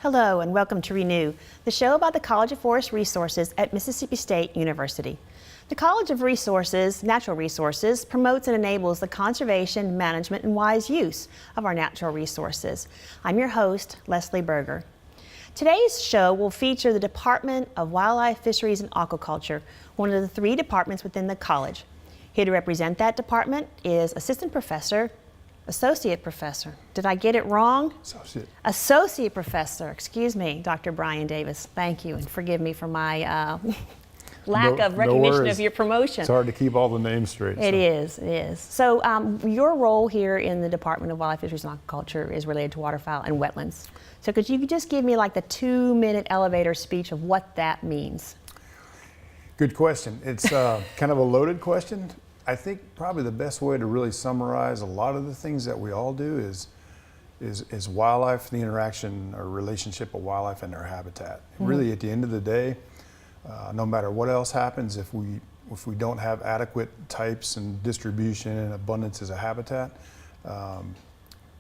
Hello and welcome to Renew, the show about the College of Forest Resources at Mississippi State University. The College of Natural Resources promotes and enables the conservation, management, and wise use of our natural resources. I'm your host, Leslie Berger. Today's show will feature the Department of Wildlife, Fisheries, and Aquaculture, one of the 3 departments within the college. Here to represent that department is Associate Professor. Did I get it wrong? Associate Professor, excuse me, Dr. Brian Davis. Thank you, and forgive me for my lack of recognition of your promotion. It's hard to keep all the names straight. It is. So your role here in the Department of Wildlife, Fisheries, and Aquaculture is related to waterfowl and wetlands. So could you just give me like the 2-minute elevator speech of what that means? Good question. It's kind of a loaded question. I think probably the best way to really summarize a lot of the things that we all do is wildlife, the interaction or relationship of wildlife and their habitat. Mm-hmm. Really, at the end of the day, no matter what else happens, if we don't have adequate types and distribution and abundance as a habitat, a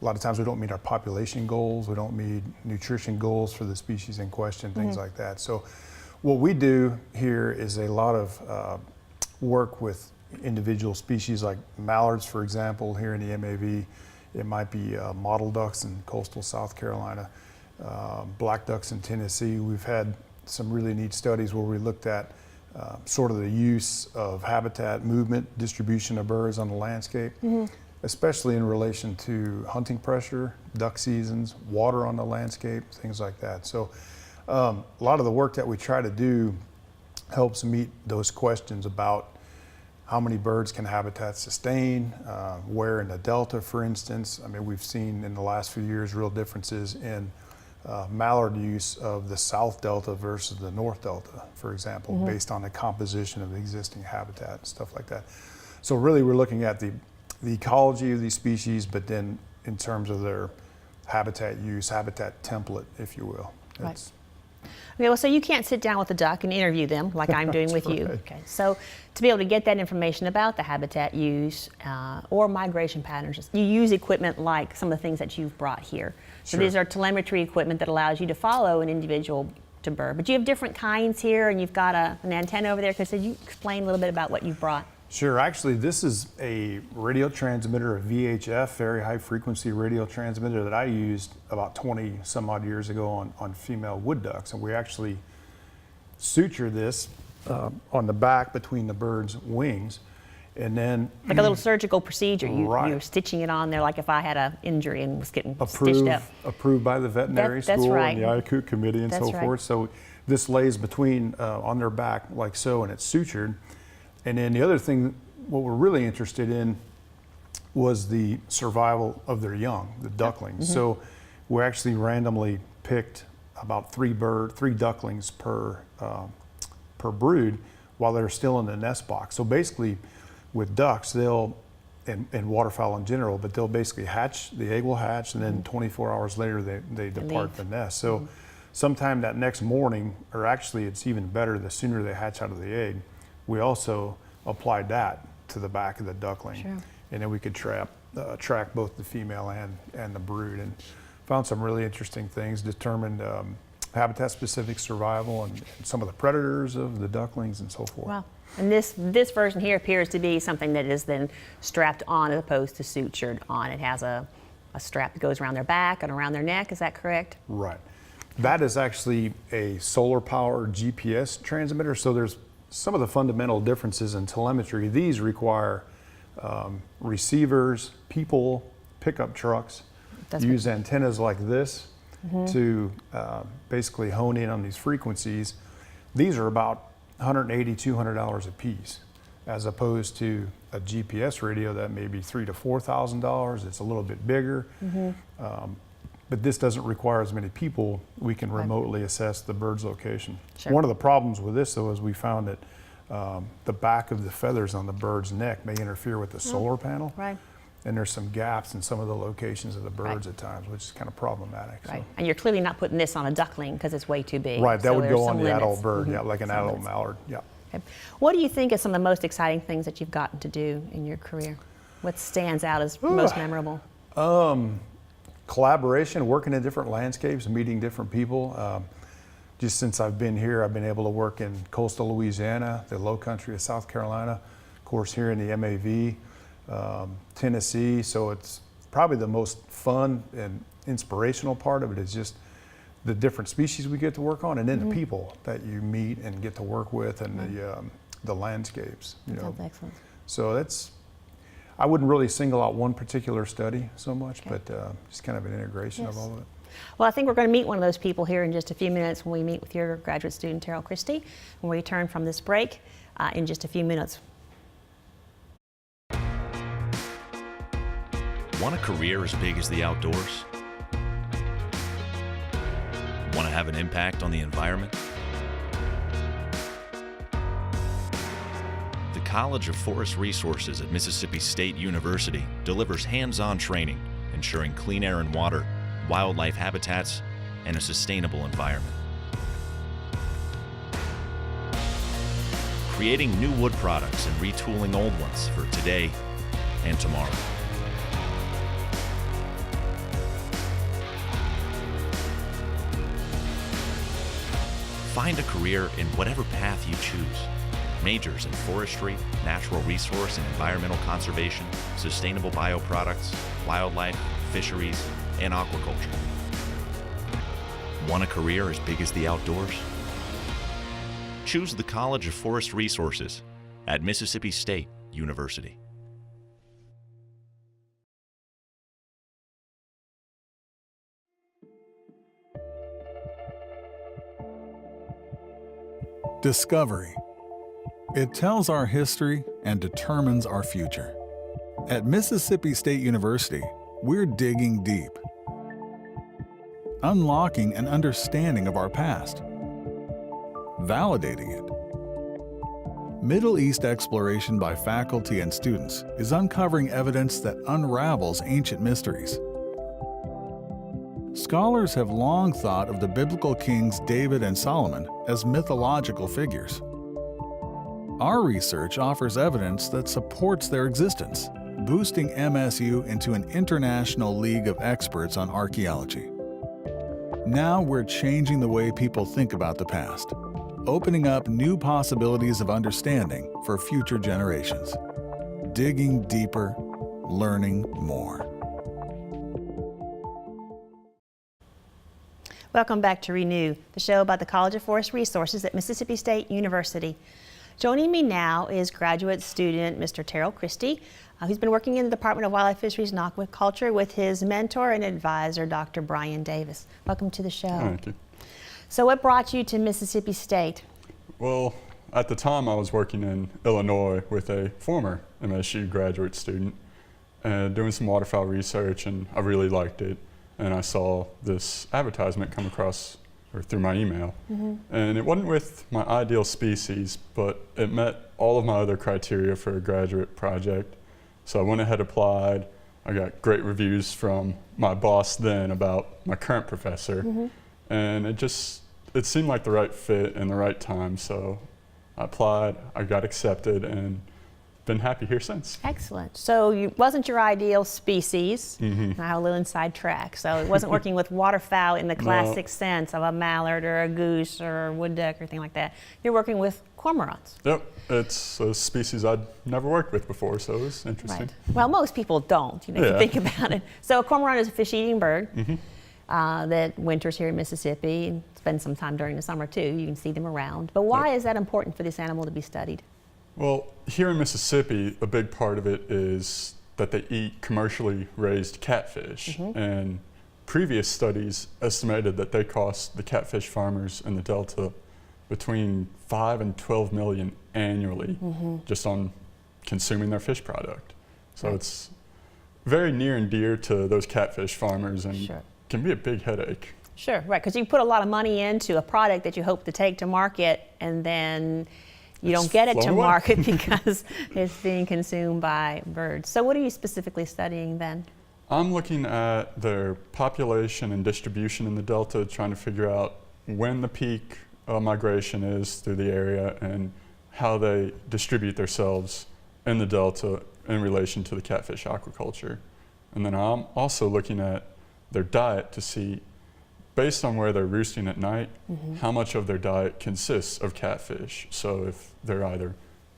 lot of times we don't meet our population goals, we don't meet nutrition goals for the species in question, things like that. So what we do here is a lot of work with individual species like mallards, for example, here in the MAV. It might be mottle ducks in coastal South Carolina, black ducks in Tennessee. We've had some really neat studies where we looked at sort of the use of habitat, movement, distribution of birds on the landscape, especially in relation to hunting pressure, duck seasons, water on the landscape, things like that. So a lot of the work that we try to do helps meet those questions about how many birds can habitats sustain, where in the Delta, for instance. I mean, we've seen in the last few years real differences in mallard use of the South Delta versus the North Delta, for example, based on the composition of the existing habitat and stuff like that. So really we're looking at the ecology of these species, but then in terms of their habitat use, habitat template, if you will. Right. Okay, well, so you can't sit down with a duck and interview them like I'm doing with you. Okay, so to be able to get that information about the habitat use or migration patterns, you use equipment like some of the things that you've brought here. So these are telemetry equipment that allows you to follow an individual to bird. But you have different kinds here, and you've got an antenna over there. Could you explain a little bit about what you've brought? Sure. Actually, this is a radio transmitter, a VHF, very high frequency radio transmitter that I used about 20 some odd years ago on female wood ducks. And we actually suture this on the back between the bird's wings. And then like a little surgical procedure. Right. You're stitching it on there like if I had an injury and was getting stitched up. Approved by the veterinary school and the IACUC committee and so forth. So this lays between on their back like so, and it's sutured. And then the other thing, what we're really interested in was the survival of their young, the ducklings. So we actually randomly picked about 3 ducklings per brood while they're still in the nest box. So basically with ducks, and waterfowl in general, but they'll basically hatch, the egg will hatch, and then 24 hours later they depart the nest. So sometime that next morning, or actually it's even better, the sooner they hatch out of the egg, we also applied that to the back of the duckling. Sure. And then we could track both the female and the brood, and found some really interesting things, determined habitat-specific survival and some of the predators of the ducklings and so forth. Wow. And this version here appears to be something that is then strapped on as opposed to sutured on. It has a strap that goes around their back and around their neck, is that correct? Right. That is actually a solar-powered GPS transmitter, so there's some of the fundamental differences in telemetry. These require receivers, people, pickup trucks, use antennas like this to basically hone in on these frequencies. These are about $180, $200 a piece, as opposed to a GPS radio that may be $3,000 to $4,000. It's a little bit bigger. But this doesn't require as many people. We can remotely assess the bird's location. Sure. One of the problems with this, though, is we found that the back of the feathers on the bird's neck may interfere with the solar panel. Right. And there's some gaps in some of the locations of the birds at times, which is kind of problematic. Right. So. And you're clearly not putting this on a duckling because it's way too big. Right, that so would go on the limits. adult bird, like an adult mallard, Okay. What do you think is some of the most exciting things that you've gotten to do in your career? What stands out as most memorable? collaboration, working in different landscapes, meeting different people. Just since I've been here, I've been able to work in coastal Louisiana, the low country of South Carolina, of course here in the MAV, Tennessee. So it's probably the most fun and inspirational part of it is just the different species we get to work on, and then the people that you meet and get to work with, and the landscapes. That's excellent. So I wouldn't really single out one particular study so much, but just kind of an integration of all of it. Well, I think we're going to meet one of those people here in just a few minutes when we meet with your graduate student, Terrell Christie, when we return from this break in just a few minutes. Want a career as big as the outdoors? Want to have an impact on the environment? The College of Forest Resources at Mississippi State University delivers hands-on training, ensuring clean air and water, wildlife habitats, and a sustainable environment. Creating new wood products and retooling old ones for today and tomorrow. Find a career in whatever path you choose. Majors in forestry, natural resource and environmental conservation, sustainable bioproducts, wildlife, fisheries, and aquaculture. Want a career as big as the outdoors? Choose the College of Forest Resources at Mississippi State University. Discovery. It tells our history and determines our future. At Mississippi State University, we're digging deep, unlocking an understanding of our past, validating it. Middle East exploration by faculty and students is uncovering evidence that unravels ancient mysteries. Scholars have long thought of the biblical kings David and Solomon as mythological figures. Our research offers evidence that supports their existence, boosting MSU into an international league of experts on archaeology. Now we're changing the way people think about the past, opening up new possibilities of understanding for future generations. Digging deeper, learning more. Welcome back to Renew, the show about the College of Forest Resources at Mississippi State University. Joining me now is graduate student Mr. Terrell Christie, who's been working in the Department of Wildlife, Fisheries, and Aquaculture with his mentor and advisor, Dr. Brian Davis. Welcome to the show. Thank you. So what brought you to Mississippi State? Well, at the time I was working in Illinois with a former MSU graduate student and doing some waterfowl research, and I really liked it. And I saw this advertisement come across or through my email. And it wasn't with my ideal species, but it met all of my other criteria for a graduate project. So I went ahead, applied. I got great reviews from my boss then about my current professor. And it seemed like the right fit and the right time. So I applied, I got accepted, and been happy here since. Excellent. So it wasn't your ideal species. I have a little inside track. So it wasn't working with waterfowl in the classic sense of a mallard or a goose or a wood duck or anything like that. You're working with cormorants. Yep, it's a species I'd never worked with before, so it was interesting. Right. Well, most people don't, if you think about it. So a cormorant is a fish-eating bird that winters here in Mississippi and spends some time during the summer too. You can see them around. But why is that important for this animal to be studied? Well, here in Mississippi, a big part of it is that they eat commercially raised catfish. And previous studies estimated that they cost the catfish farmers in the Delta between 5 and 12 million annually just on consuming their fish product. So it's very near and dear to those catfish farmers and can be a big headache. Sure, right, because you put a lot of money into a product that you hope to take to market, and then you don't get it to market because it's being consumed by birds. So what are you specifically studying then? I'm looking at their population and distribution in the Delta, trying to figure out when the peak migration is through the area and how they distribute themselves in the Delta in relation to the catfish aquaculture. And then I'm also looking at their diet to see, based on where they're roosting at night, how much of their diet consists of catfish. So if they're either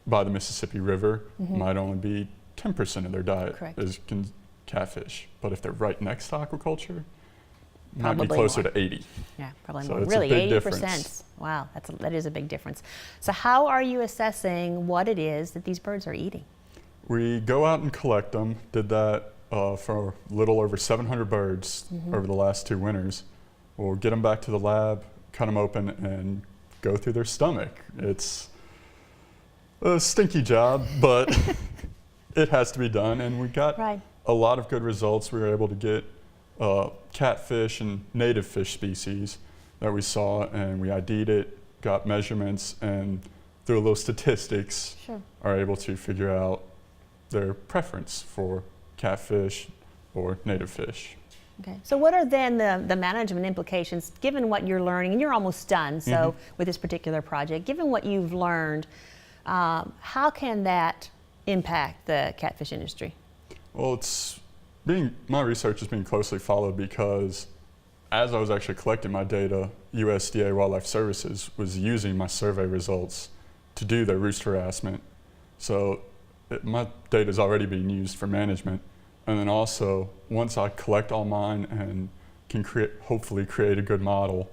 by the Mississippi River, might only be 10% of their diet Correct. is catfish. But if they're right next to aquaculture, might be Probably closer more. to 80. Yeah, probably So more. it's a Really, big 80%. difference. Wow, that is a big difference. So how are you assessing what it is that these birds are eating? We go out and collect them. Did that for a little over 700 birds over the last 2 winters. We'll get them back to the lab, cut them open, and go through their stomach. It's a stinky job, but it has to be done. And we got Right. a lot of good results. We were able to get catfish and native fish species that we saw, and we ID'd it, got measurements, and through a little statistics, Sure. are able to figure out their preference for catfish or native fish. Okay. So what are then the management implications, given what you're learning, and you're almost done, so with this particular project, given what you've learned, how can that impact the catfish industry? Well, my research is being closely followed because as I was actually collecting my data, USDA Wildlife Services was using my survey results to do their roost harassment. So my data is already being used for management. And then also, once I collect all mine and can hopefully create a good model,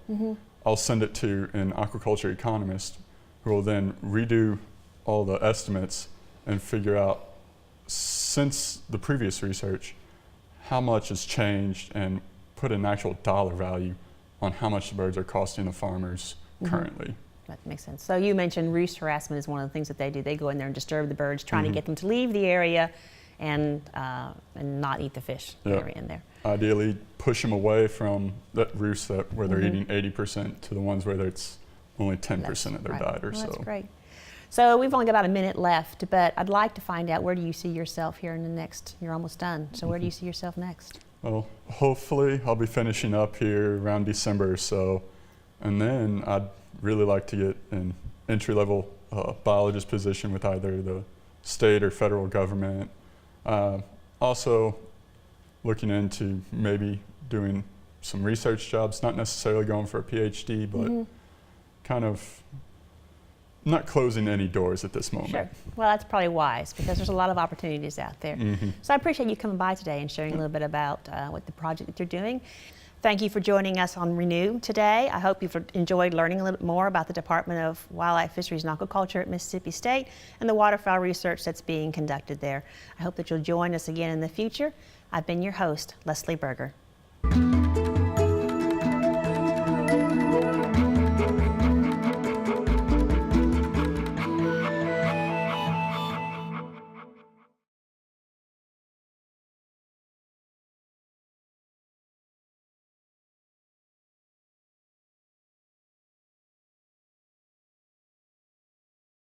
I'll send it to an aquaculture economist who will then redo all the estimates and figure out, since the previous research, how much has changed and put an actual dollar value on how much the birds are costing the farmers currently. That makes sense. So you mentioned roost harassment is one of the things that they do. They go in there and disturb the birds, trying to get them to leave the area and not eat the fish that are in there. Ideally, push them away from that roost where they're eating 80% to the ones where it's only 10% of their Right. diet or Well, so. That's great. So we've only got about a minute left, but I'd like to find out, where do you see yourself here in the next, you're almost done, so where do you see yourself next? Well, hopefully I'll be finishing up here around December or so, and then I'd really like to get an entry-level biologist position with either the state or federal government. Also looking into maybe doing some research jobs, not necessarily going for a PhD, but kind of not closing any doors at this moment. Sure. Well, that's probably wise, because there's a lot of opportunities out there. So I appreciate you coming by today and sharing a little bit about what the project that you're doing. Thank you for joining us on Renew today. I hope you've enjoyed learning a little bit more about the Department of Wildlife, Fisheries, and Aquaculture at Mississippi State and the waterfowl research that's being conducted there. I hope that you'll join us again in the future. I've been your host, Leslie Berger.